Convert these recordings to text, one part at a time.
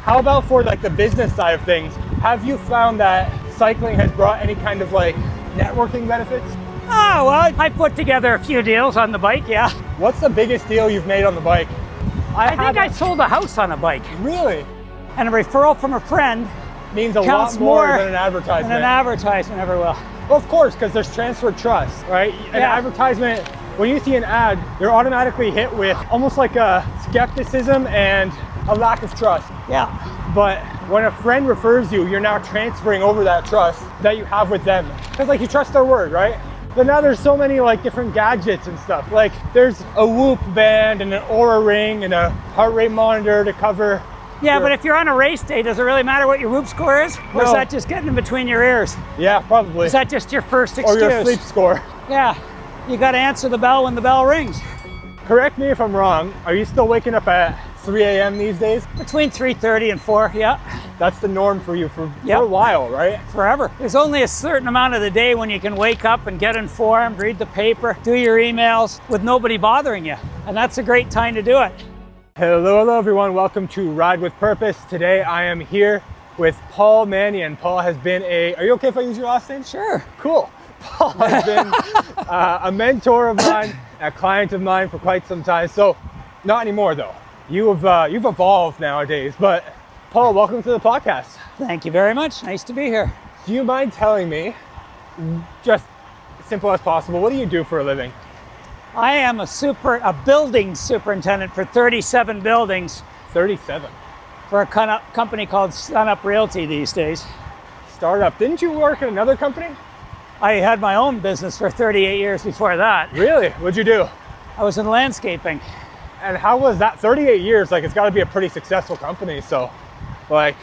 How about for like the business side of things? Have you found that cycling has brought any kind of like networking benefits? Oh, well, I put together a few deals on the bike, yeah. What's the biggest deal you've made on the bike? I think I sold a house on a bike. Really? And a referral from a friend Means a lot counts more more than an advertisement. than an advertisement ever will. Well, of course, because there's transfer trust, right? An advertisement, when you see an ad, you're automatically hit with almost like a skepticism and a lack of trust. Yeah. But when a friend refers you, you're now transferring over that trust that you have with them. Because like you trust their word, right? But now there's so many like different gadgets and stuff. Like there's a Whoop band and an Oura ring and a heart rate monitor to cover. Yeah, but if you're on a race day, does it really matter what your Whoop score is? Or is that just getting in between your ears? Yeah, probably. Is that just your first excuse? Or your sleep score. Yeah, you got to answer the bell when the bell rings. Correct me if I'm wrong. Are you still waking up at 3 a.m. these days? Between 3:30 and 4, yeah. That's the norm for you for a while, right? Forever. There's only a certain amount of the day when you can wake up and get informed, read the paper, do your emails with nobody bothering you. And that's a great time to do it. Hello everyone. Welcome to Ride with Purpose. Today I am here with Paul Mannion. Paul has been are you okay if I use your last name? Sure. Cool. Paul has been a mentor of mine, a client of mine for quite some time. So not anymore though. You've evolved nowadays, but Paul, welcome to the podcast. Thank you very much. Nice to be here. Do you mind telling me, just simple as possible, what do you do for a living? I am a building superintendent for 37 buildings. 37? For a company called Sunup Realty these days. Startup. Didn't you work at another company? I had my own business for 38 years before that. Really? What'd you do? I was in landscaping. And how was that? 38 years, like it's got to be a pretty successful company. So, like,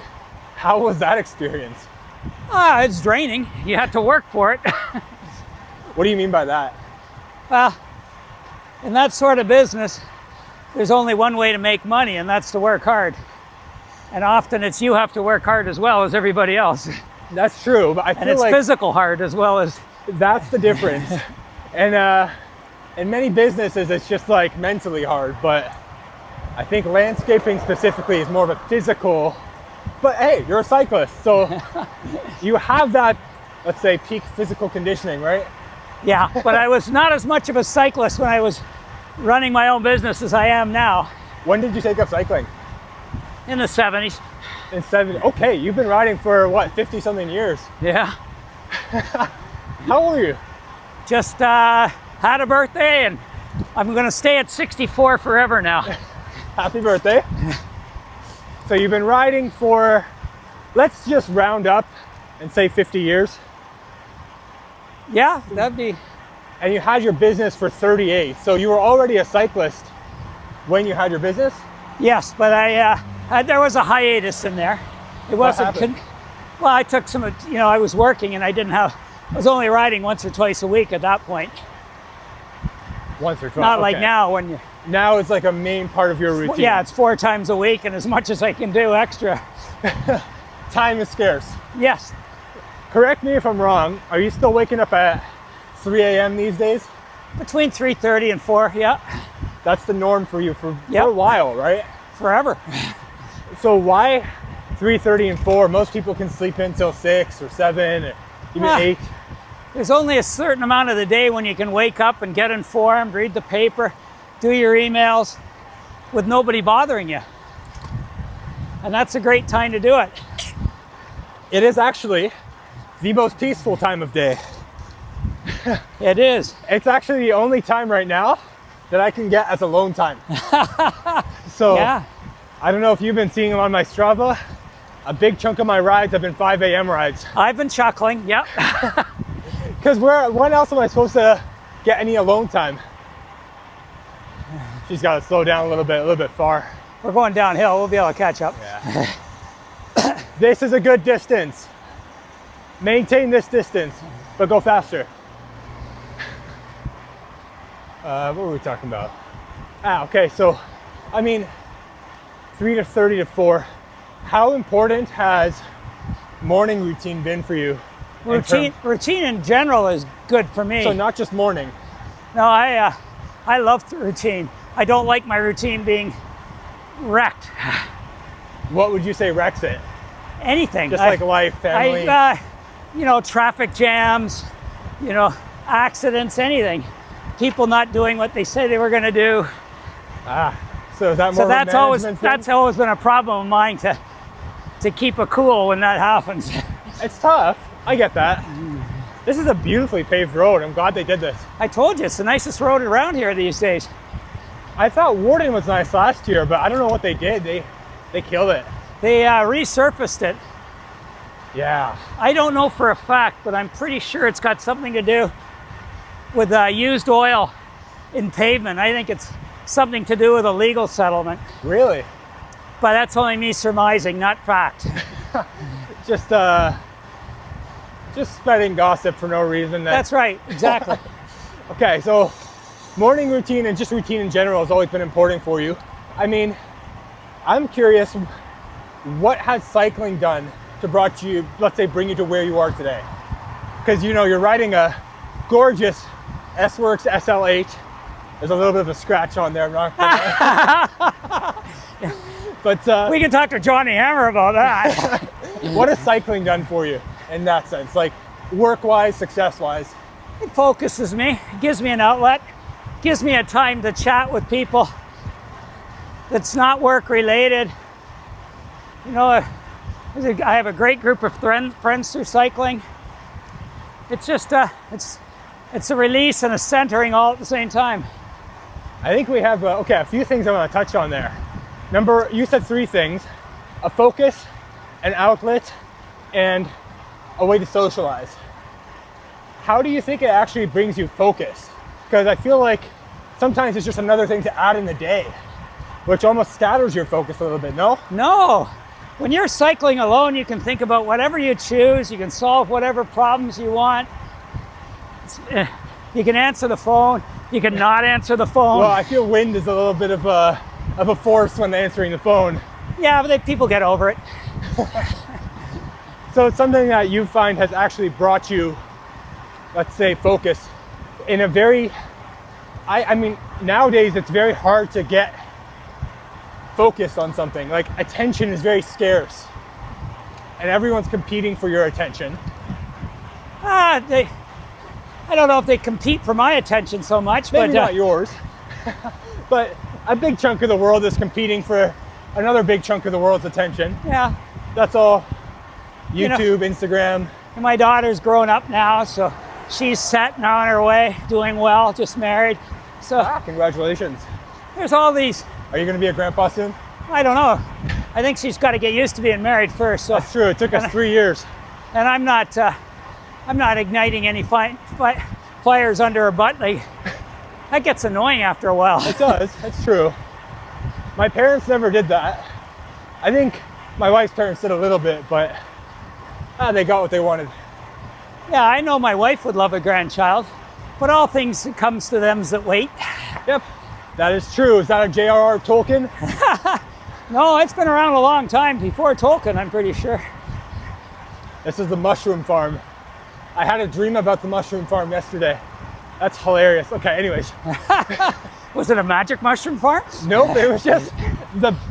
how was that experience? It's draining. You had to work for it. What do you mean by that? Well, in that sort of business, there's only one way to make money, and that's to work hard. And often it's you have to work hard as well as everybody else. That's true, but I feel and it's like physical hard as well as. That's the difference. And in many businesses, it's just like mentally hard, but I think landscaping specifically is more of a physical. But hey, you're a cyclist, so you have that, let's say, peak physical conditioning, right? Yeah, but I was not as much of a cyclist when I was running my own business as I am now. When did you take up cycling? In the 70s. In 70s. Okay, you've been riding for what, 50 something years? Yeah. How old are you? Just had a birthday, and I'm going to stay at 64 forever now. Happy birthday. So you've been riding for, let's just round up and say 50 years. Yeah, that'd be. And you had your business for 38. So you were already a cyclist when you had your business? Yes, but there was a hiatus in there. It wasn't. Well, I took some. I was working and I was only riding once or twice a week at that point. Once or twice. Not like now when you. Now it's like a main part of your routine. Yeah, it's 4 times a week, and as much as I can do extra. Time is scarce. Yes. Correct me if I'm wrong. Are you still waking up at 3 a.m. these days? Between 3:30 and 4, yeah. That's the norm for you for a while, right? Forever. So why 3:30 and 4? Most people can sleep until 6 or 7, or even 8. There's only a certain amount of the day when you can wake up and get informed, read the paper, do your emails with nobody bothering you. And that's a great time to do it. It is actually the most peaceful time of day. It is. It's actually the only time right now that I can get as alone time. So yeah. I don't know if you've been seeing them on my Strava. A big chunk of my rides have been 5 a.m. rides. I've been chuckling, yep. Because when else am I supposed to get any alone time? She's got to slow down a little bit far. We're going downhill, we'll be able to catch up. Yeah. This is a good distance. Maintain this distance, but go faster. What were we talking about? Okay, so, 3:30 to 4. How important has morning routine been for you? Routine in general is good for me. So not just morning. No, I love the routine. I don't like my routine being wrecked. What would you say wrecks it? Anything. Just like life, family? You know, traffic jams, you know, accidents, anything. People not doing what they say they were going to do. So is that more So of a management thing? that's always been a problem of mine to keep it cool when that happens. It's tough. I get that. This is a beautifully paved road. I'm glad they did this. I told you, it's the nicest road around here these days. I thought Warden was nice last year, but I don't know what they did. They killed it. They resurfaced it. Yeah. I don't know for a fact, but I'm pretty sure it's got something to do with used oil in pavement. I think it's something to do with a legal settlement. Really? But that's only me surmising, not fact. Just spreading gossip for no reason. That's right, exactly. Okay, so morning routine and just routine in general has always been important for you. I mean, I'm curious, what has cycling done to bring you to where you are today? Because you know, you're riding a gorgeous S-Works SL8. There's a little bit of a scratch on there, I'm not gonna But we can talk to Johnny Hammer about that. what has cycling done for you in that sense? Like work-wise, success-wise? It focuses me, it gives me an outlet, gives me a time to chat with people that's not work-related. You know, I have a great group of friends through cycling. It's just it's a release and a centering all at the same time. I think we have a few things I want to touch on there. You said 3 things: a focus, an outlet, and a way to socialize. How do you think it actually brings you focus? Because I feel like sometimes it's just another thing to add in the day, which almost scatters your focus a little bit, no? No. When you're cycling alone, you can think about whatever you choose. You can solve whatever problems you want. You can answer the phone. You can not answer the phone. Well, I feel wind is a little bit of a force when answering the phone. Yeah, but people get over it. So it's something that you find has actually brought you, let's say, focus in a very, I mean, nowadays it's very hard to get focused on something. Like, attention is very scarce and everyone's competing for your attention. I don't know if they compete for my attention so much. Maybe but not yours. But a big chunk of the world is competing for another big chunk of the world's attention. Yeah. That's all. YouTube, You know, Instagram. my daughter's grown up now, so she's set now on her way, doing well, just married. So Congratulations. there's all these, Are you going to be a grandpa soon? I don't know. I think she's got to get used to being married first. So That's true. It took us 3 years. and I'm not igniting any fires under her butt. Like, that gets annoying after a while. It does. It's true. My parents never did that. I think my wife's parents did a little bit, but they got what they wanted. Yeah, I know my wife would love a grandchild, but all things that comes to them that wait. Yep. That is true. Is that a J.R.R. Tolkien? No, it's been around a long time, before Tolkien, I'm pretty sure. This is the mushroom farm. I had a dream about the mushroom farm yesterday. That's hilarious. Okay, anyways. Was it a magic mushroom farm? Nope, it was just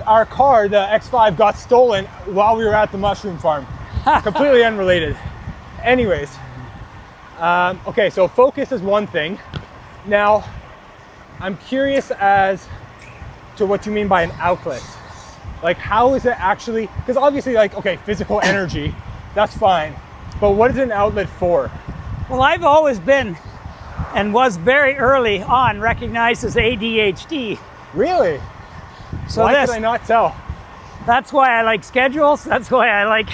our car, the X5, got stolen while we were at the mushroom farm. Completely unrelated. Anyways, okay, so focus is one thing. Now, I'm curious as to what you mean by an outlet. Like, how is it actually, because obviously, like, okay, physical energy, that's fine. But what is an outlet for? Well, I've always been, and was very early on, recognized as ADHD. Really? So Why could I not tell? That's why I like schedules. That's why I like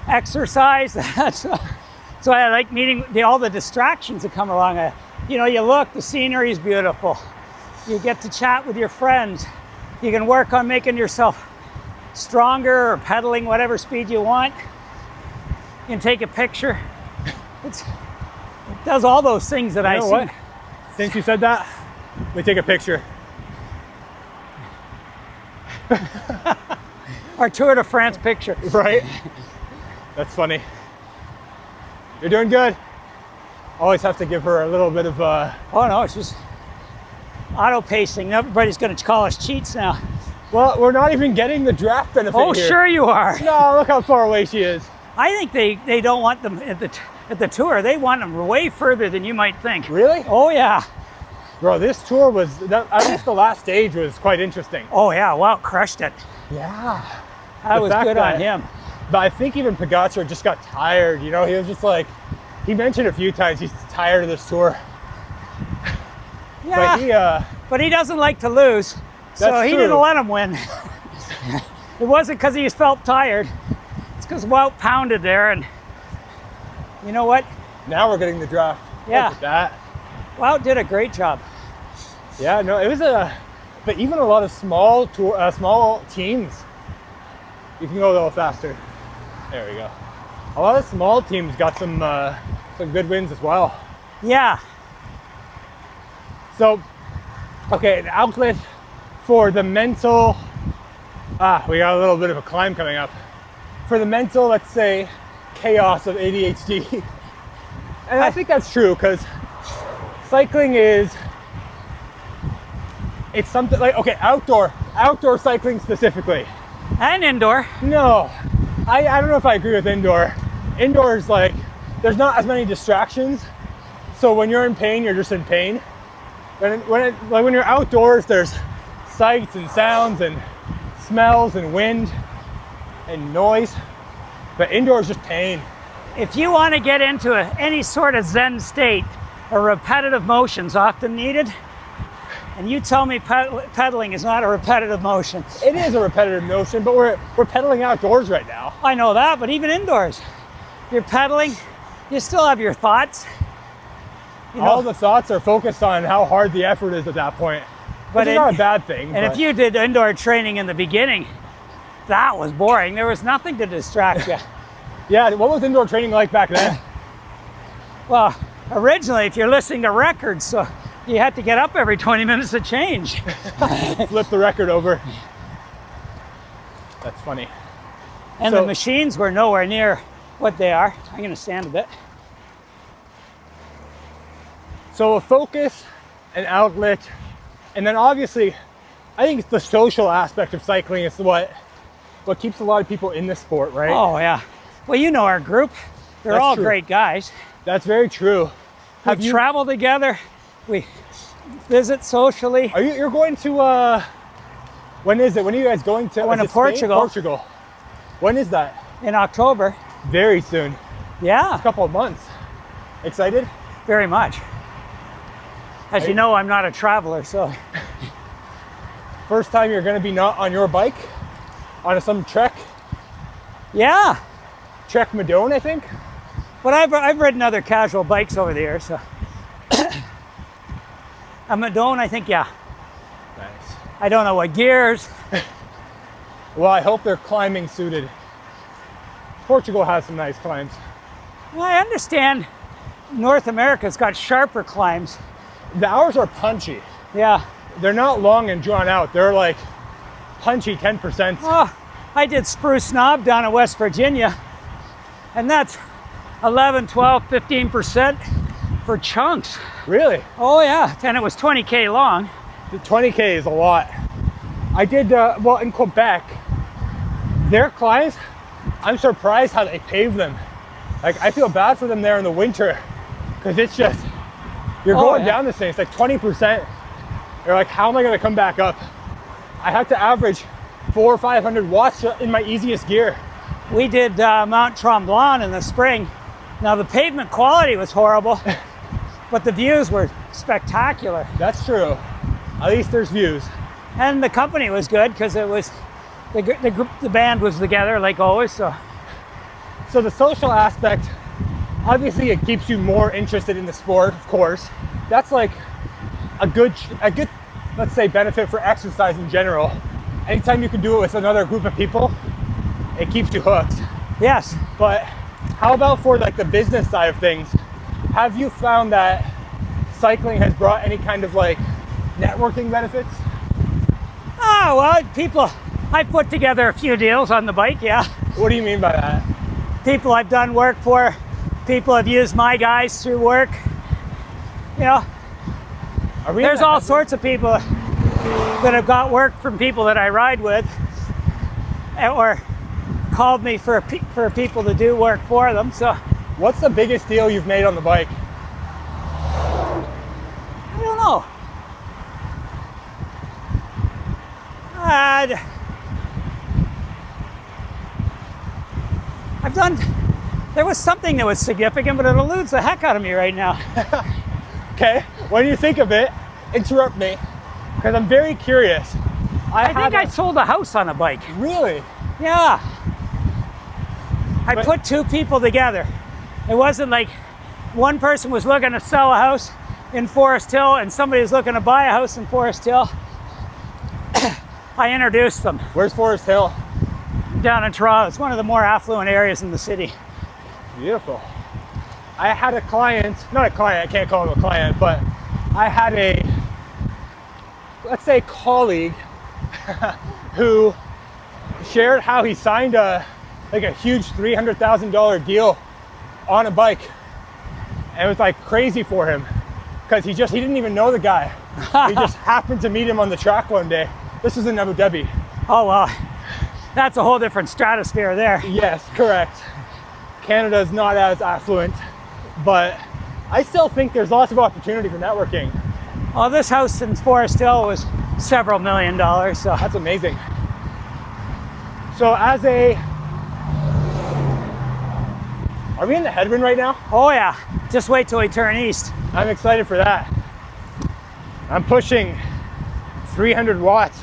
exercise. That's why I like meeting all the distractions that come along. You look, the scenery is beautiful. You get to chat with your friends. You can work on making yourself stronger or pedaling whatever speed you want. You can take a picture. It does all those things that I see. What? Since you said that, let me take a picture. Our Tour de France picture. Right? That's funny. You're doing good. Always have to give her a little bit of Oh no, it's just auto pacing. Everybody's going to call us cheats now. Well, we're not even getting the draft benefit Oh, here. sure you are. No, look how far away she is. I think they don't want them at the tour. They want them way further than you might think. Really? Oh yeah. Bro, this tour was, at least the last stage was quite interesting. Oh yeah, wow, crushed it. Yeah. That was good on him. But I think even Pogacar just got tired, you know? He was just like, he mentioned a few times he's tired of this tour. Yeah, but he doesn't like to lose, so he didn't let him win. It wasn't because he felt tired. It's because Wout pounded there, and you know what? Now we're getting the draft. Yeah. Look at that. Wout did a great job. Yeah, no, it was but even a lot of small teams. You can go a little faster. There we go. A lot of small teams got some good wins as well. Yeah. So, okay, an outlet for the mental, we got a little bit of a climb coming up. For the mental, let's say, chaos of ADHD. And I think that's true, because cycling it's something like, okay, outdoor cycling specifically. And indoor. No, I don't know if I agree with indoor. Indoor is like, there's not as many distractions. So when you're in pain, you're just in pain. When you're outdoors, there's sights and sounds and smells and wind and noise. But indoor is just pain. If you want to get into any sort of Zen state, a repetitive motion's often needed. And you tell me pedaling is not a repetitive motion. It is a repetitive motion, but we're pedaling outdoors right now. I know that, but even indoors, you're pedaling, you still have your thoughts. You know, all the thoughts are focused on how hard the effort is at that point. But it's not a bad thing. And if you did indoor training in the beginning, that was boring. There was nothing to distract you. Yeah, what was indoor training like back then? Well, originally, if you're listening to records, so you had to get up every 20 minutes to change. Flip the record over. That's funny. And the machines were nowhere near what they are. I'm going to stand a bit. So a focus, an outlet, and then obviously, I think it's the social aspect of cycling is what keeps a lot of people in the sport, right? Oh yeah. Well, you know our group. They're all great guys. That's very true. We travel together. We visit socially. You're going to, when is it? When are you guys going to? Going to Portugal. Portugal. When is that? In October. Very soon. Yeah. A couple of months. Excited? Very much. As you know, I'm not a traveler, so. First time you're going to be not on your bike? On some trek? Yeah. Trek Madone, I think? But I've ridden other casual bikes over the years, so. A Madone, I think, yeah. Nice. I don't know what gears. Well, I hope they're climbing suited. Portugal has some nice climbs. Well, I understand North America's got sharper climbs. The hours are punchy. Yeah. They're not long and drawn out. They're like punchy 10%. Oh, I did Spruce Knob down in West Virginia, and that's 11, 12, 15% for chunks. Really? Oh yeah, and it was 20K long. The 20K is a lot. I did, well, in Quebec, their climbs, I'm surprised how they pave them. Like, I feel bad for them there in the winter, because it's just, you're going down this thing, it's like 20%. You're like, how am I gonna come back up? I have to average 400 or 500 watts in my easiest gear. We did Mount Tremblant in the spring. Now the pavement quality was horrible, but the views were spectacular. That's true. At least there's views. And the company was good because it was, the band was together like always, so. So the social aspect, obviously it keeps you more interested in the sport, of course. That's like a good, let's say, benefit for exercise in general. Anytime you can do it with another group of people, it keeps you hooked. Yes. But how about for like the business side of things? Have you found that cycling has brought any kind of like networking benefits? Oh, well, I put together a few deals on the bike, yeah. What do you mean by that? People I've done work for, people have used my guys through work. You know, there's all sorts of people. that have got work from people that I ride with, or called me for people to do work for them. So What's the biggest deal you've made on the bike? I don't know. I've done, there was something that was significant, but it eludes the heck out of me right now. Okay, when you think of it, interrupt me, because I'm very curious. I think I sold a house on a bike. Really? Yeah. I put two people together. It wasn't like one person was looking to sell a house in Forest Hill and somebody was looking to buy a house in Forest Hill. I introduced them. Where's Forest Hill? Down in Toronto. It's one of the more affluent areas in the city. Beautiful. I had a client, not a client, I can't call him a client, but I had a, let's say, colleague who shared how he signed a huge $300,000 deal on a bike. And it was like crazy for him because he didn't even know the guy. He just happened to meet him on the track one day. This was in Abu Dhabi. Oh, well, that's a whole different stratosphere there. Yes, correct. Canada is not as affluent, but I still think there's lots of opportunity for networking. Well, this house in Forest Hill was several $1 million, so. That's amazing. So are we in the headwind right now? Oh yeah, just wait till we turn east. I'm excited for that. I'm pushing 300 watts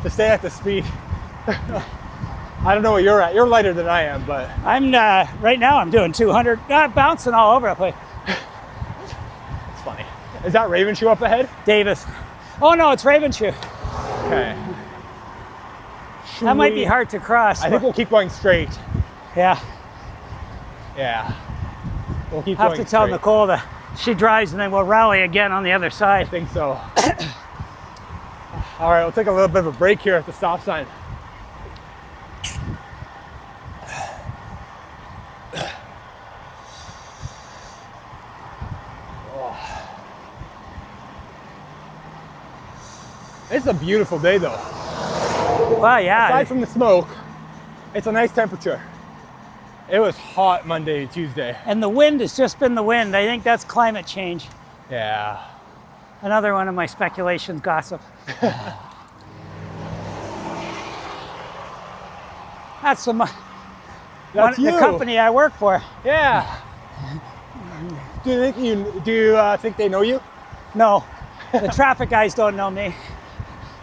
to stay at the speed. I don't know what you're at. You're lighter than I am, but. I'm, right now I'm doing 200, bouncing all over the place. It's funny. Is that Ravenshoe up ahead? Davis. Oh no, it's Ravenshoe. Okay. That might be hard to cross. I think we'll keep going straight. Yeah. Yeah. We'll keep Have going to tell straight. Nicole that she drives and then we'll rally again on the other I side. think so. All right, we'll take a little bit of a break here at the stop sign. It's a beautiful day though. Well, yeah. Aside from the smoke, it's a nice temperature. It was hot Monday and Tuesday. And the wind has just been the wind. I think that's climate change. Yeah. Another one of my speculations, gossip. That's the company I work for. Yeah. Do you think they know you? No, the traffic guys don't know me.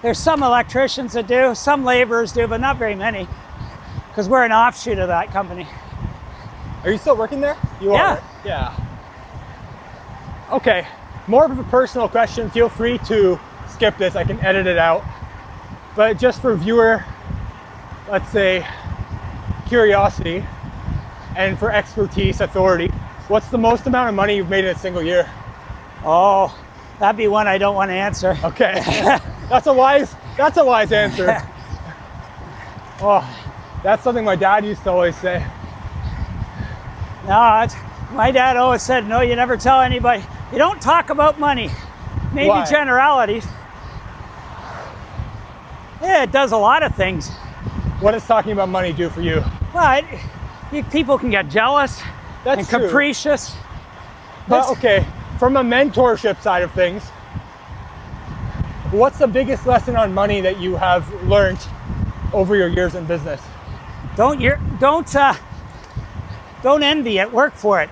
There's some electricians that do, some laborers do, but not very many, because we're an offshoot of that company. Are you still working there? You Yeah. are. Right? Yeah. Okay. More of a personal question. Feel free to skip this. I can edit it out. But just for viewer, let's say, curiosity, and for expertise, authority, what's the most amount of money you've made in a single year? Oh, that'd be one I don't want to answer. Okay. That's a wise answer. Oh, that's something my dad used to always say. No, my dad always said, no, you never tell anybody. You don't talk about money. Maybe Why? generalities. Yeah, it does a lot of things. What does talking about money do for you? Well, people can get jealous and true. capricious. But okay, from a mentorship side of things, what's the biggest lesson on money that you have learned over your years in business? Don't envy it, work for it.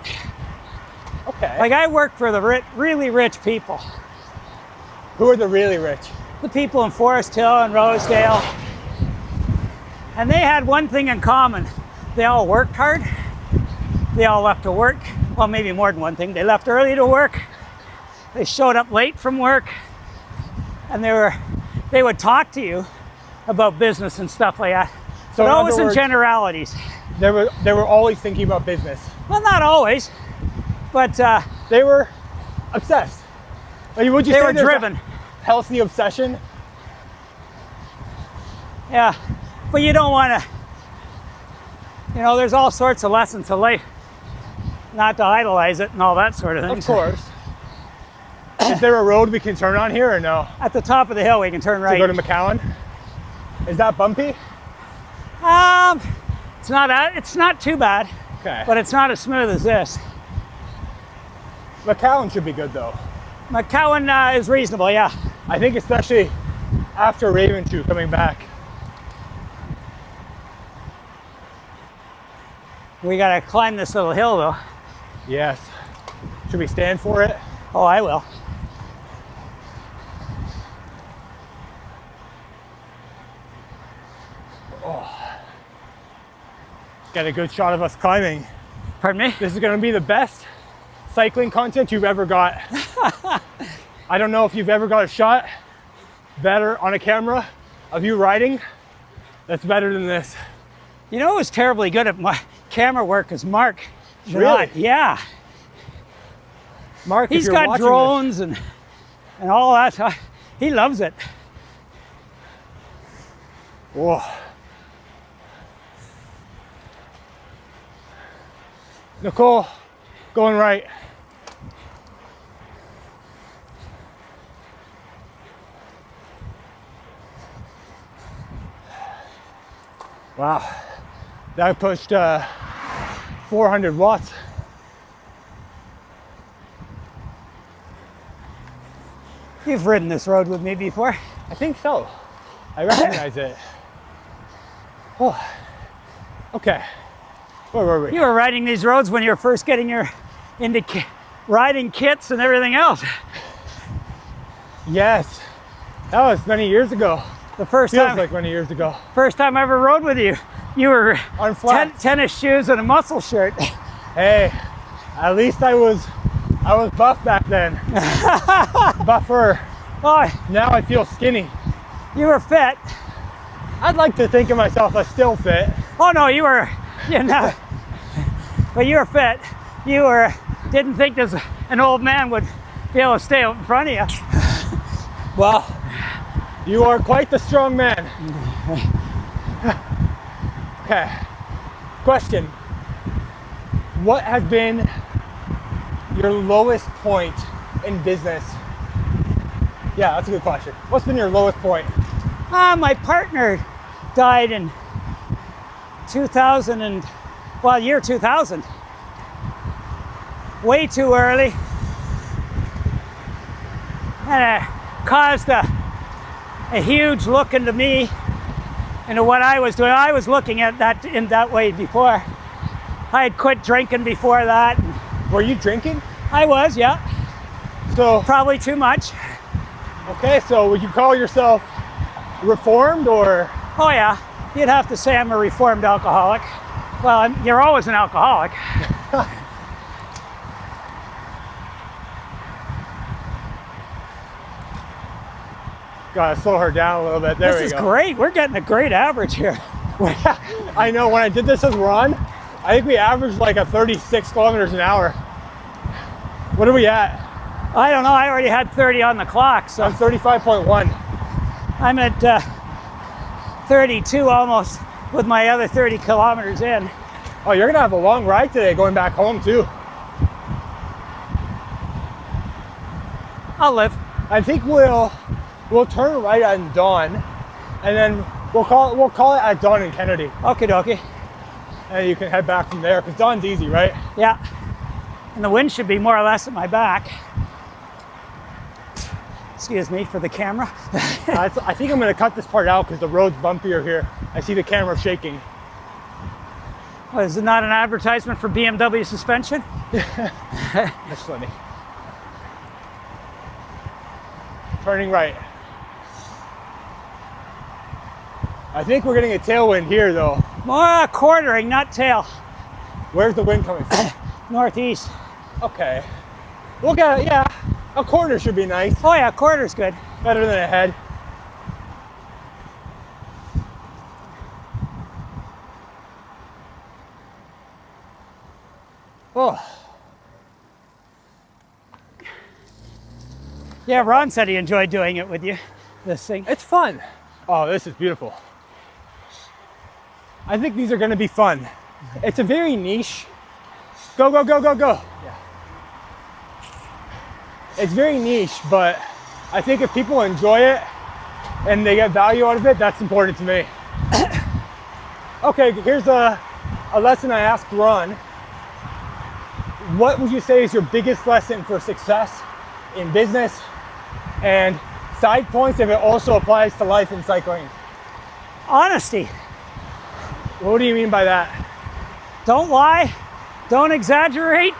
Okay. Like I work for the really rich people. Who are the really rich? The people in Forest Hill and Rosedale. And they had one thing in common. They all worked hard. They all left to work. Well, maybe more than one thing. They left early to work. They showed up late from work. And they would talk to you about business and stuff like that. So but in always other in words, generalities. They were always thinking about business. Well, not always, but They were obsessed. Like, would you they say were there's driven. a healthy obsession? Yeah, but you don't want to, there's all sorts of lessons to life, not to idolize it and all that sort of thing. Of course. Is there a road we can turn on here or no? At the top of the hill, we can turn right. To go to McCowan? Is that bumpy? It's not too bad, Okay. but it's not as smooth as this. McCowan should be good though. McCowan is reasonable, yeah. I think especially after Ravenshoe coming back. We gotta climb this little hill though. Yes. Should we stand for it? Oh, I will. Got a good shot of us climbing. Pardon me? This is gonna be the best cycling content you've ever got. I don't know if you've ever got a shot better on a camera of you riding that's better than this. You know who's terribly good at my camera work is Mark. Really? Yeah. Mark, He's got drones and all that. He loves it. Whoa. Nicole, going right. Wow, that pushed 400 watts. You've ridden this road with me before. I think so. I recognize it. Oh, okay. Where were we? You were riding these roads when you were first getting into riding kits and everything else. Yes, that was many years ago. The first Feels time, like many years ago. first time I ever rode with you, you were On flat. tennis shoes and a muscle shirt. Hey, at least I was buff back then. Buffer. Oh, Now I feel skinny. you were fit. I'd like to think of myself as still fit. Oh no, you were, but you were fit. You didn't think an old man would be able to stay out in front of you. Well, you are quite the strong man. Okay. Question. What has been your lowest point in business? Yeah, that's a good question. What's been your lowest point? My partner died in 2000. Way too early. And it caused a huge look into me, into what I was doing. I was looking at that in that way before. I had quit drinking before that. Were you drinking? I was, yeah. So, Probably too much. okay, so would you call yourself reformed or? Oh yeah, you'd have to say I'm a reformed alcoholic. Well, you're always an alcoholic. Gotta slow her down a little bit. There we go. This is great. We're getting a great average here. I know, when I did this as Ron, I think we averaged like a 36 kilometers an hour. What are we at? I don't know. I already had 30 on the clock, so I'm 35.1. I'm at 32 almost with my other 30 kilometers in. Oh, you're gonna have a long ride today going back home too. I'll live. I think we'll turn right on Dawn, and then we'll call it at Dawn and Kennedy, Okie dokie. and you can head back from there because Dawn's easy, right? Yeah. And the wind should be more or less at my back. Excuse me for the camera. I think I'm gonna cut this part out because the road's bumpier here. I see the camera shaking. Well, is it not an advertisement for BMW suspension? That's funny. Turning right. I think we're getting a tailwind here though. More quartering, not tail. Where's the wind coming from? Northeast. Okay. We'll get it, yeah. A corner should be nice. Oh yeah, quarter's good. Better than a head. Oh. Yeah, Ron said he enjoyed doing it with you, this thing. It's fun. Oh, this is beautiful. I think these are gonna be fun. It's a very niche. Go, go, go, go, go. Yeah. it's very niche, but I think if people enjoy it and they get value out of it, that's important to me. Okay, here's a lesson I asked Ron. What would you say is your biggest lesson for success in business, and side points if it also applies to life and cycling? Honesty. What do you mean by that? Don't lie. Don't exaggerate.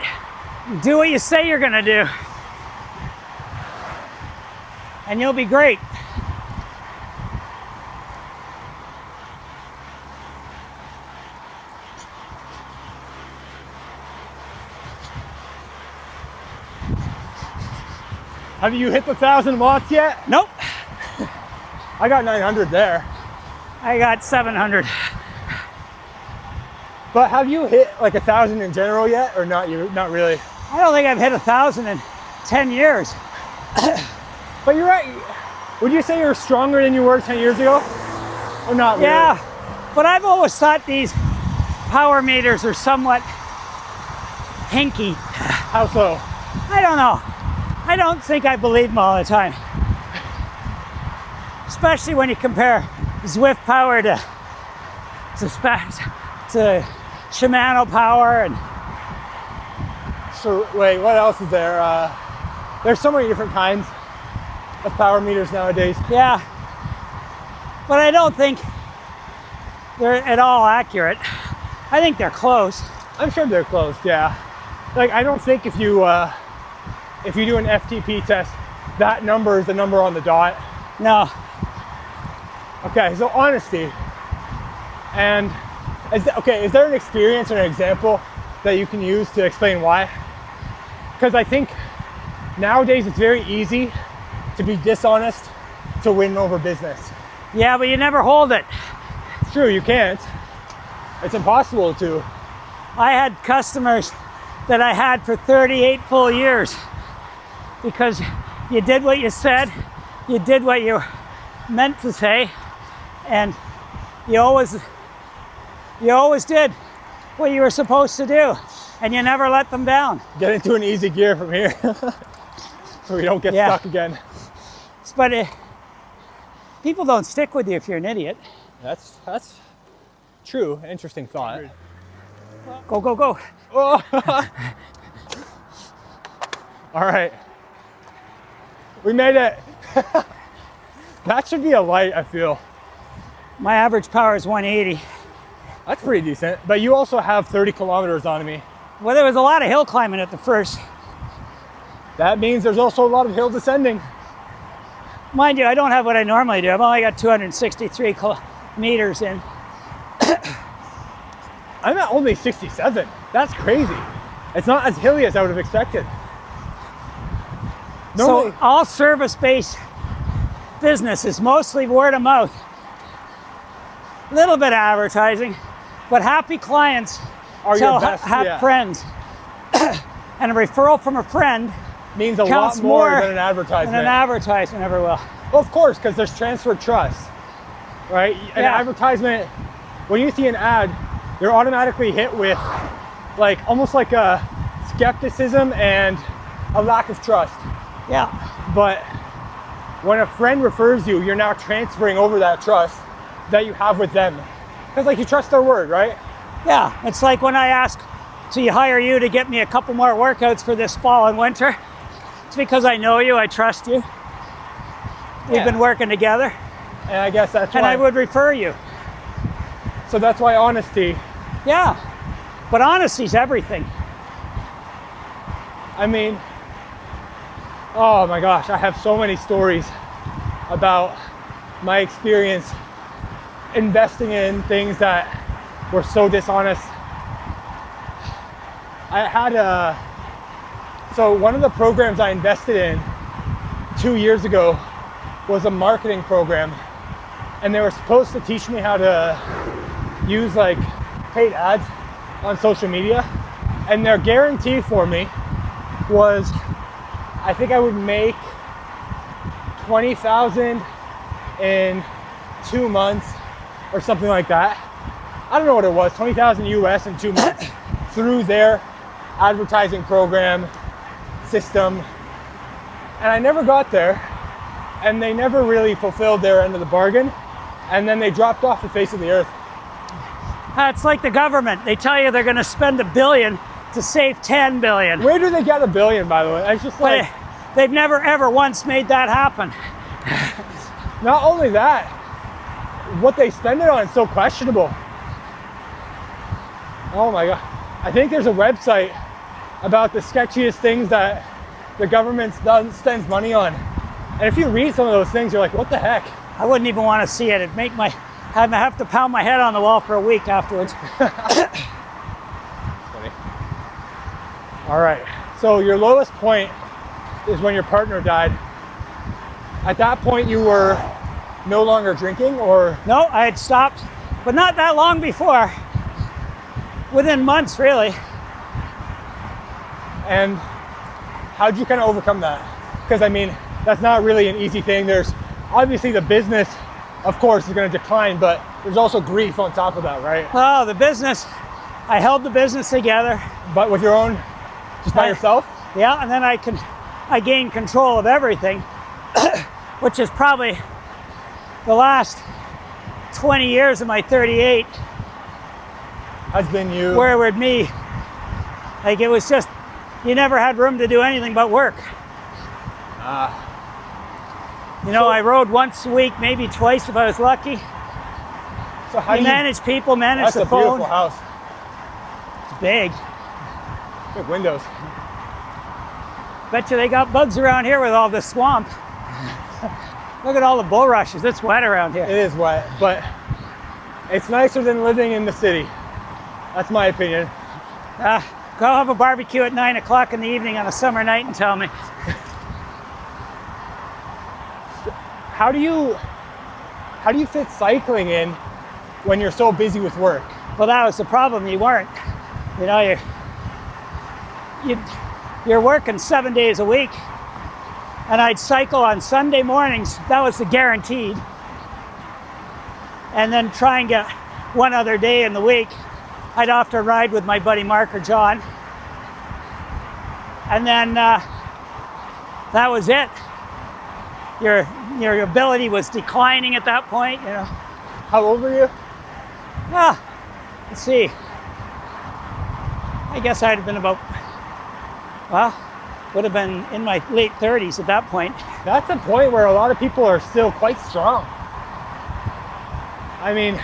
Do what you say you're going to do. And you'll be great. Have you hit the 1,000 watts yet? Nope. I got 900 there. I got 700. But have you hit like 1,000 in general yet, or not? Not really. I don't think I've hit 1,000 in 10 years. But you're right. Would you say you're stronger than you were 10 years ago? Or not really? Yeah, but I've always thought these power meters are somewhat hinky. How so? I don't know. I don't think I believe them all the time. Especially when you compare Zwift power to Shimano power. And so wait, what else is there? There's so many different kinds of power meters nowadays. yeah, but I don't think they're at all accurate. I think they're close. I'm sure they're close, yeah. Like, I don't think if you do an FTP test, that number is the number on the dot. No. Okay, so honesty. And is there an experience or an example that you can use to explain why? Because I think nowadays it's very easy to be dishonest to win over business. Yeah, but you never hold it. It's true, you can't. It's impossible to. I had customers that I had for 38 full years because you did what you said, you did what you meant to say, and you always did what you were supposed to do, and you never let them down. Get into an easy gear from here so we don't get stuck again. But people don't stick with you if you're an idiot. That's true. Interesting thought. Go, go, go. Oh. All right. We made it. That should be a light, I feel. My average power is 180. That's pretty decent. But you also have 30 kilometers on me. Well, there was a lot of hill climbing at the first. That means there's also a lot of hill descending. Mind you, I don't have what I normally do. I've only got 263 meters in. I'm at only 67. That's crazy. It's not as hilly as I would have expected. Normally, So all service-based business is mostly word of mouth. A little bit of advertising, but happy clients are tell your best, have yeah. friends. And a referral from a friend means a lot counts more more than an advertisement. than an advertisement ever will. Well, of course, because there's transfer trust, right? An advertisement, when you see an ad, you're automatically hit with like almost like a skepticism and a lack of trust. Yeah. But when a friend refers you, you're now transferring over that trust that you have with them. Because like you trust their word, right? Yeah, it's like when I ask to hire you to get me a couple more workouts for this fall and winter. It's because I know you, I trust you. We've been working together. And I guess that's and why. I would refer you. So that's why honesty. Yeah, but honesty's everything. I mean, oh my gosh, I have so many stories about my experience investing in things that were so dishonest. I had so one of the programs I invested in 2 years ago was a marketing program, and they were supposed to teach me how to use like paid ads on social media, and their guarantee for me was I think I would make 20,000 in 2 months or something like that. I don't know what it was, 20,000 US in 2 months through their advertising program system. And I never got there, and they never really fulfilled their end of the bargain, and then they dropped off the face of the earth. It's like the government. They tell you they're going to spend $1 billion to save 10 billion. Where do they get $1 billion, by the way? It's just like... They've never ever once made that happen. Not only that, what they spend it on is so questionable. Oh my God. I think there's a website about the sketchiest things that the government spends money on. And if you read some of those things, you're like, what the heck? I wouldn't even want to see it. It'd make I'd have to pound my head on the wall for a week afterwards. Funny. All right. So your lowest point is when your partner died. At that point, you were no longer drinking, or? No, I had stopped, but not that long before. Within months, really. And how'd you kind of overcome that? Because I mean, that's not really an easy thing. There's obviously the business, of course, is going to decline, but there's also grief on top of that, right? Oh, the business, I held the business together. But with your own, just by yourself? Yeah, and then I gained control of everything, which is probably the last 20 years of my 38. Has been you. Where with me, like it was just, you never had room to do anything but work. You know, I rode once a week, maybe twice if I was lucky. So how do you manage people, manage the phone. That's a beautiful house. It's big. Big windows. Bet you they got bugs around here with all this swamp. Look at all the bulrushes. It's wet around here. It is wet, but it's nicer than living in the city. That's my opinion. Go have a barbecue at 9 o'clock in the evening on a summer night and tell me. How do you fit cycling in when you're so busy with work? Well, that was the problem. You weren't. You know, you're working 7 days a week, and I'd cycle on Sunday mornings. That was the guaranteed. And then try and get one other day in the week. I'd often ride with my buddy Mark or John. And then that was it. Your ability was declining at that point, you know. How old were you? Let's see. I guess I'd have been about, well, would have been in my late 30s at that point. That's a point where a lot of people are still quite strong. I mean,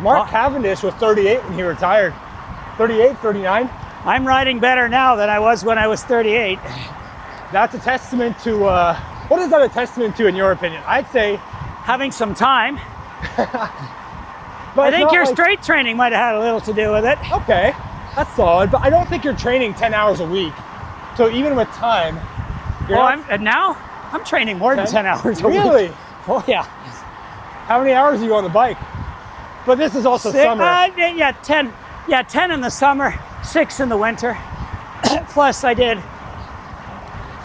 Mark Cavendish was 38 when he retired. 38, 39. I'm riding better now than I was when I was 38. That's a testament to, what is that a testament to in your opinion? I'd say having some time. But I think your strength training might have had a little to do with it. Okay, that's solid, but I don't think you're training 10 hours a week. So even with time, now I'm training more than 10 hours a week. Really? Oh yeah. How many hours are you on the bike? But this is also summer. Yeah, 10. Yeah, 10 in the summer, 6 in the winter. Plus I did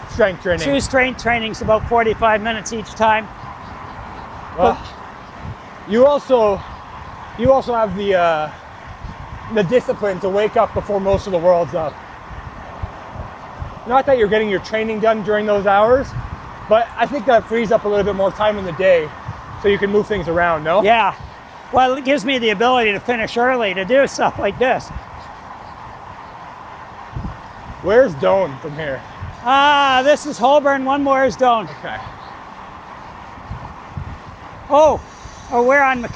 strength training. 2 strength trainings, about 45 minutes each time. Well, you also have the discipline to wake up before most of the world's up. Not that you're getting your training done during those hours, but I think that frees up a little bit more time in the day so you can move things around, no? Yeah. Well, it gives me the ability to finish early to do stuff like this. Where's Doan from here? This is Holborn, one more is Doan. Okay. Oh, we're on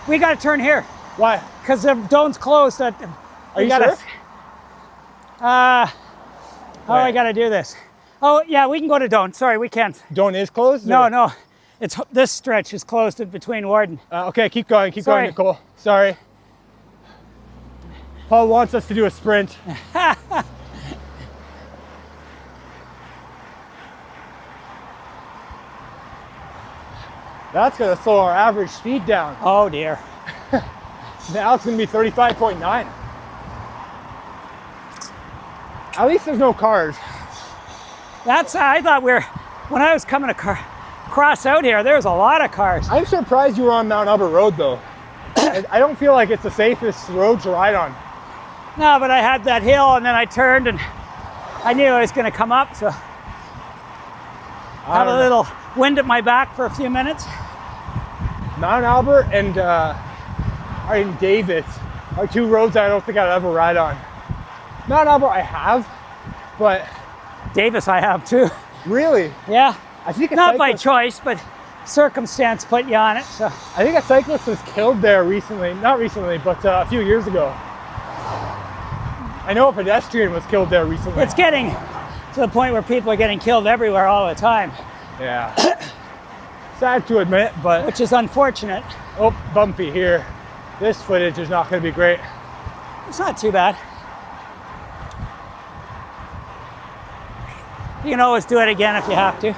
we got to turn here. Why? Because the Doan's closed. Are you sure? I got to do this. Oh, yeah, we can go to Doan. Sorry, we can't. Doan is closed? No. This stretch is closed between Warden. Okay, keep going, Nicole. Sorry. Paul wants us to do a sprint. That's gonna slow our average speed down. Oh dear. Now it's gonna be 35.9. At least there's no cars. I thought when I was coming across out here, there was a lot of cars. I'm surprised you were on Mount Albert Road though. I don't feel like it's the safest road to ride on. No, but I had that hill and then I turned and I knew I was gonna come up, so. Have a don't know. little wind at my back for a few minutes. Mount Albert and Davis are two roads I don't think I'd ever ride on. Mount Albert I have, but Davis I have too. really, Yeah. I think a Not by cyclist, choice, but circumstance put you on it. So I think a cyclist was killed there recently. Not recently, but a few years ago. I know a pedestrian was killed there recently. it's getting to the point where people are getting killed everywhere all the time, Yeah. Sad to admit, but which is unfortunate. oh, bumpy here. This footage is not going to be great. It's not too bad. You can always do it again if you have to.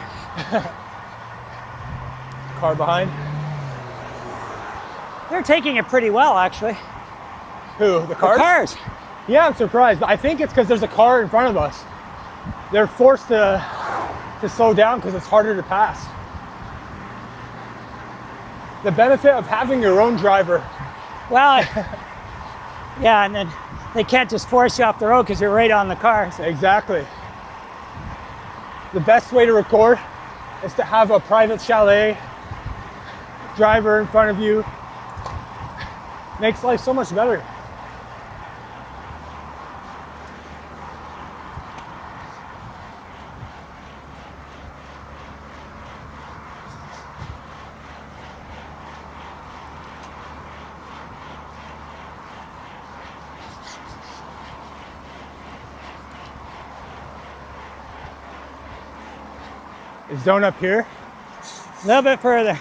Car behind. They're taking it pretty well, actually. Who? The The cars? cars. Yeah, I'm surprised. I think it's because there's a car in front of us. They're forced to slow down because it's harder to pass. The benefit of having your own driver. Well, yeah, and then they can't just force you off the road because you're right on the car. So Exactly. The best way to record is to have a private chalet driver in front of you. Makes life so much better. Is zone up here? a little bit further.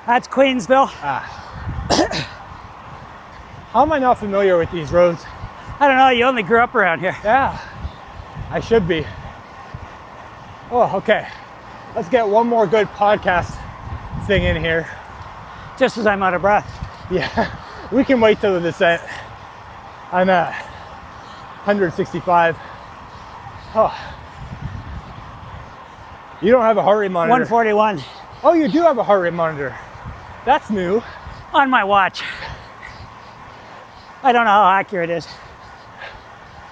That's Queensville. How am I not familiar with these roads? I don't know, you only grew up around here. Yeah, I should be. Oh, okay. Let's get one more good podcast thing in here. Just as I'm out of breath. Yeah, we can wait till the descent. I'm at 165. Oh. You don't have a heart rate monitor. 141 Oh, you do have a heart rate monitor. That's new. on my watch. I don't know how accurate it is.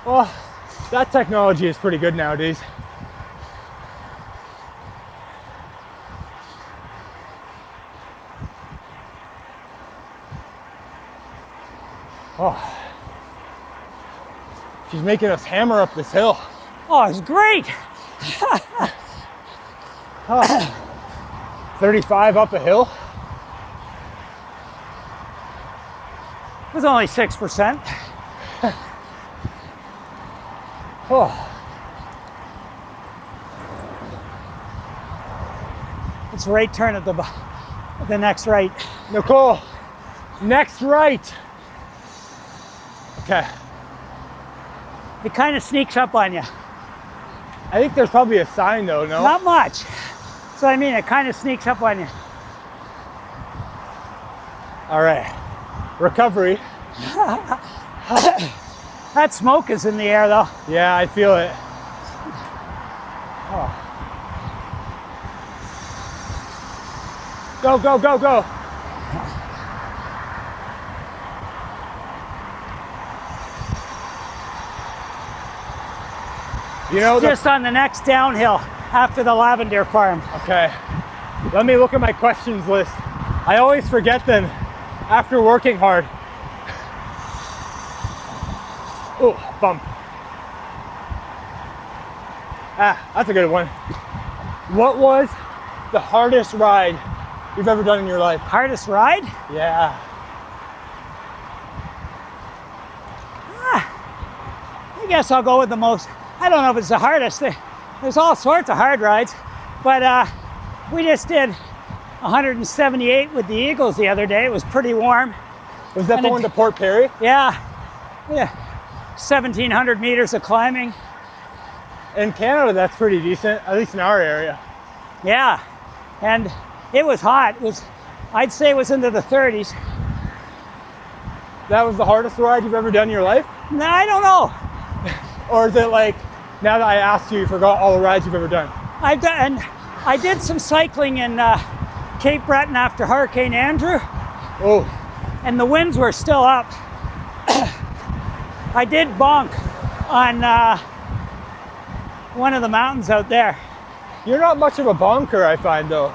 Well, that technology is pretty good nowadays. Oh, she's making us hammer up this hill. Oh, it's great. Oh, 35 up a hill. It was only 6%. Oh, It's right turn at the next right. Nicole, next right. Okay, It kind of sneaks up on you. I think there's probably a sign though, no? Not much. So I mean, it kind of sneaks up on you. All right, recovery. That smoke is in the air though. Yeah, I feel it. Oh. Go, go, go, go. You know, Just on the next downhill after the lavender farm. okay, let me look at my questions list. I always forget them after working hard. Oh, bump. Ah, that's a good one. What was the hardest ride you've ever done in your life? Hardest ride? Yeah. I guess I'll go with the most. I don't know if it's the hardest. There's all sorts of hard rides, but we just did 178 with the Eagles the other day. It was pretty warm. Was that And the one to Port Perry? Yeah, 1,700 meters of climbing. In Canada, that's pretty decent, at least in our area. Yeah, and it was hot. I'd say it was into the 30s. That was the hardest ride you've ever done in your life? No, I don't know. Or is it like, now that I asked you, you forgot all the rides you've ever done? I did some cycling in Cape Breton after Hurricane Andrew, Oh, and the winds were still up. I did bonk on one of the mountains out there. You're not much of a bonker, I find, though.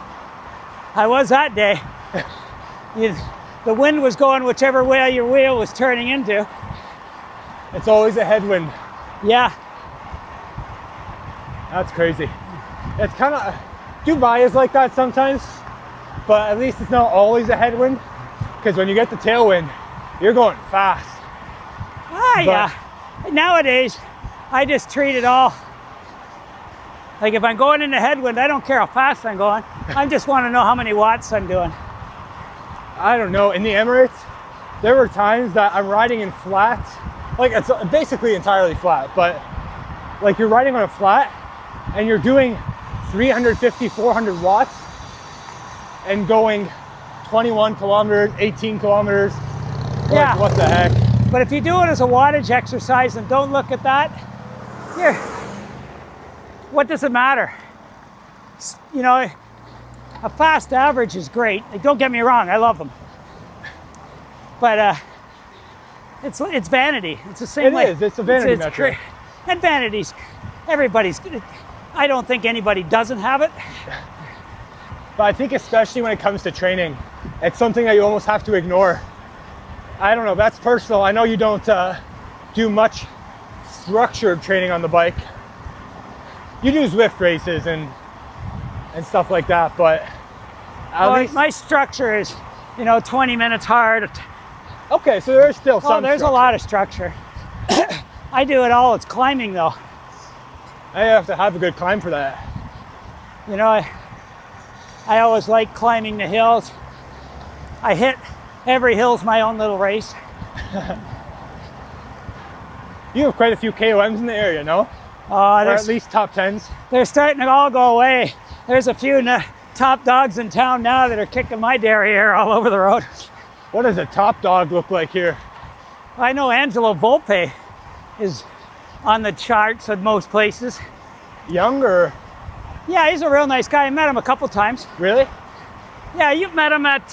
I was that day. The wind was going whichever way your wheel was turning into. It's always a headwind. Yeah. That's crazy. It's kind of, Dubai is like that sometimes, but at least it's not always a headwind, because when you get the tailwind, you're going fast. Yeah. Nowadays, I just treat it all. Like if I'm going into headwind, I don't care how fast I'm going. I just want to know how many watts I'm doing. I don't know. In the Emirates, there were times that I'm riding in flat, like it's basically entirely flat, but like you're riding on a flat and you're doing 350, 400 watts and going 21 kilometers, 18 kilometers. Yeah. Like, what the heck? But if you do it as a wattage exercise and don't look at that, what does it matter? You know, a fast average is great. Like, don't get me wrong, I love them. But it's vanity. It's the same way. It is. It's a vanity metric. And vanity's, I don't think anybody doesn't have it. But I think especially when it comes to training, it's something that you almost have to ignore. I don't know, that's personal. I know you don't do much structured training on the bike. You do Zwift races and stuff like that, but at least my structure is, 20 minutes hard. Okay, so there's still some there's structure. A lot of structure. I do it all. It's climbing though. I have to have a good climb for that. I always like climbing the hills. I hit every hill's my own little race. You have quite a few KOMs in the area, no? Or at least top 10s. They're starting to all go away. There's a few top dogs in town now that are kicking my derriere all over the road. What does a top dog look like here? I know Angelo Volpe is on the charts at most places. Younger? Yeah, he's a real nice guy. I met him a couple times. Really? Yeah, you've met him at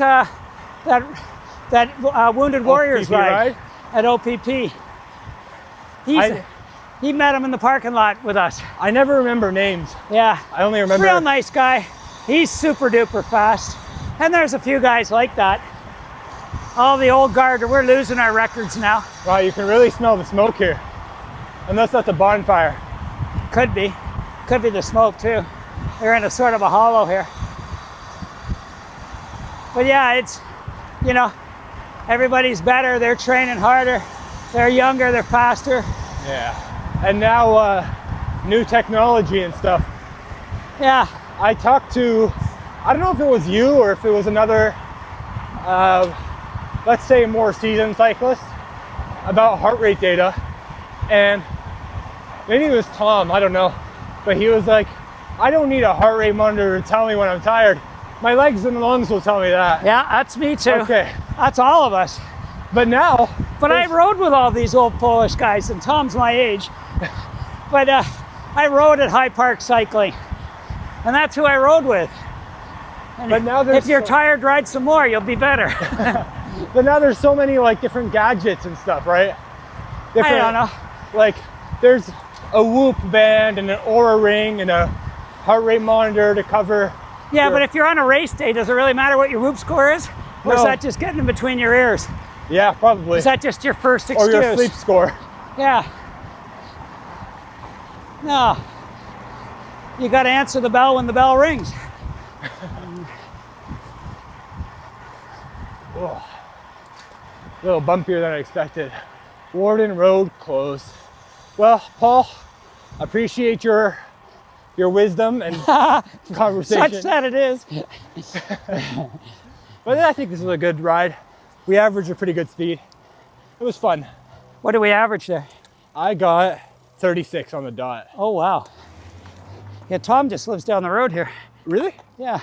that Wounded Warriors ride at OPP. He met him in the parking lot with us. I never remember names. Yeah. I only remember. Real nice guy. He's super duper fast. And there's a few guys like that. All the old guard, we're losing our records now. Wow, you can really smell the smoke here. Unless that's a bonfire. Could be. Could be the smoke too. They're in a sort of a hollow here. But yeah, it's, everybody's better. They're training harder. They're younger, they're faster. Yeah. And now new technology and stuff. Yeah. I talked to, I don't know if it was you or if it was another, let's say a more seasoned cyclist, about heart rate data. And maybe it was Tom, I don't know. But he was like, I don't need a heart rate monitor to tell me when I'm tired. My legs and lungs will tell me that. Yeah, that's me too. Okay. That's all of us. But now. But I rode with all these old Polish guys, and Tom's my age. But I rode at High Park Cycling, and that's who I rode with. And but now if you're tired, ride some more, you'll be better. But now there's so many like different gadgets and stuff, right? I don't know. Like there's a Whoop band and an Aura ring and a heart rate monitor to cover. Yeah, but if you're on a race day, does it really matter what your Whoop score is? Or is that just getting in between your ears? Yeah, probably. Is that just your first excuse? Or your sleep score. Yeah. No. You got to answer the bell when the bell rings. Whoa. A little bumpier than I expected. Warden Road closed. Well, Paul, appreciate your wisdom and conversation. Such that it is. But I think this was a good ride. We averaged a pretty good speed. It was fun. What did we average there? I got 36 on the dot. Oh, wow. Yeah, Tom just lives down the road here. Really? Yeah.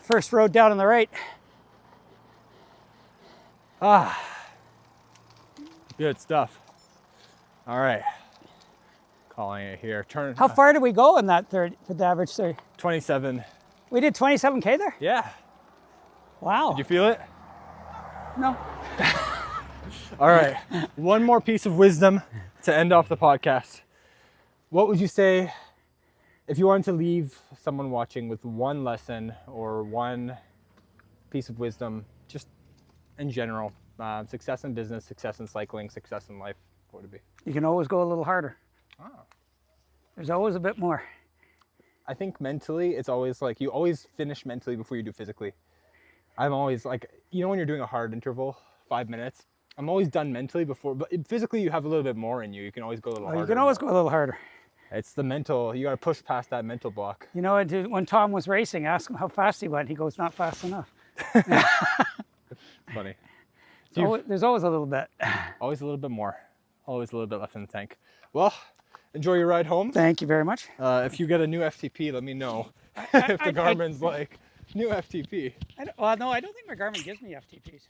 First road down on the right. Ah. Good stuff. All right. Calling it here. How far did we go in that for the average 30? 27. We did 27K there? Yeah. Wow. Did you feel it? No. All right. One more piece of wisdom to end off the podcast. What would you say if you wanted to leave someone watching with one lesson or one piece of wisdom, just in general, success in business, success in cycling, success in life, what would it be? You can always go a little harder. Oh. There's always a bit more. I think mentally, it's always like you always finish mentally before you do physically. I'm always like, when you're doing a hard interval, 5 minutes, I'm always done mentally before, but physically you have a little bit more in you. You can always go a little harder. You can always go a little harder. It's the mental, you got to push past that mental block. You know, when Tom was racing, ask him how fast he went. He goes, not fast enough. Funny. There's always a little bit. Always a little bit more. Always a little bit left in the tank. Well, enjoy your ride home. Thank you very much. If you get a new FTP, let me know. If the Garmin's like, new FTP. Well, no, I don't think my Garmin gives me FTPs.